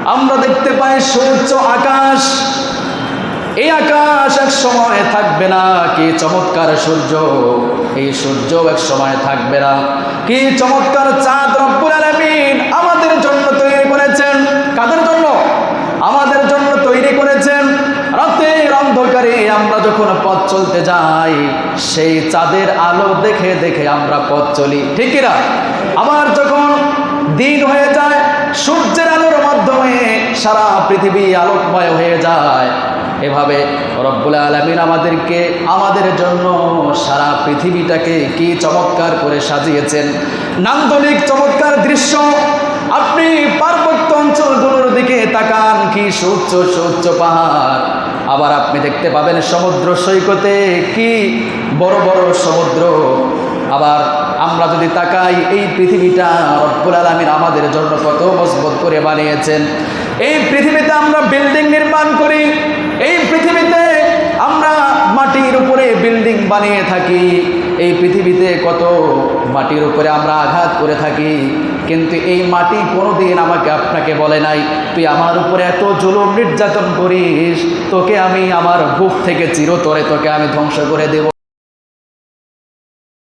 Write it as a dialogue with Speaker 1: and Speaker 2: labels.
Speaker 1: আমরা দেখতে পাই সূর্য, আকাশ। এই আকাশ এক সময় থাকবে না। কি চমৎকার সূর্য! এই সূর্য এক সময় থাকবে না। কি চমৎকার চাঁদ রব্বুল আলামিন আমাদের জন্য তৈরি করেছেন। কাদের জন্য? আমাদের জন্য তৈরি করেছেন। রাতের অন্ধকারে আমরা যখন পথ চলতে যাই, সেই চাঁদের আলো দেখে দেখে আমরা পথ চলি, ঠিক কিনা? আবার যখন দিন হয়ে যায়, সূর্যের আলোর মাধ্যমে সারা পৃথিবী আলোকময় হয়ে যায়। এভাবে রব্বুল আলামিন আমাদের জন্য সারা পৃথিবীটাকে কি চমৎকার করে সাজিয়েছেন। নান্দনিক চমৎকার দৃশ্য। আপনি পার্বত্য অঞ্চলগুলোর দিকে তাকান, কি সুউচ্চ সুউচ্চ পাহাড়। আবার আপনি দেখতে পাবেন সমুদ্র সৈকতে কি বড় বড় সমুদ্র। আবার আমরা যদি তাকাই, এই পৃথিবীটা রব্বুল আলামিন আমাদের জন্য কত মজবুত করে বানিয়েছেন। এই পৃথিবীতে আমরা বিল্ডিং নির্মাণ করি, এই পৃথিবীতে আমরা মাটির উপরে বিল্ডিং বানিয়ে থাকি, এই পৃথিবীতে কত মাটির উপরে আমরা আঘাত করে থাকি। কিন্তু এই মাটি কোনোদিন আপনাকে বলে নাই, তুই আমার উপরে এত জুলুম নির্যাতন করিস, তোকে আমি আমার বুক থেকে চিরতরে তোকে আমি ধ্বংস করে দেব।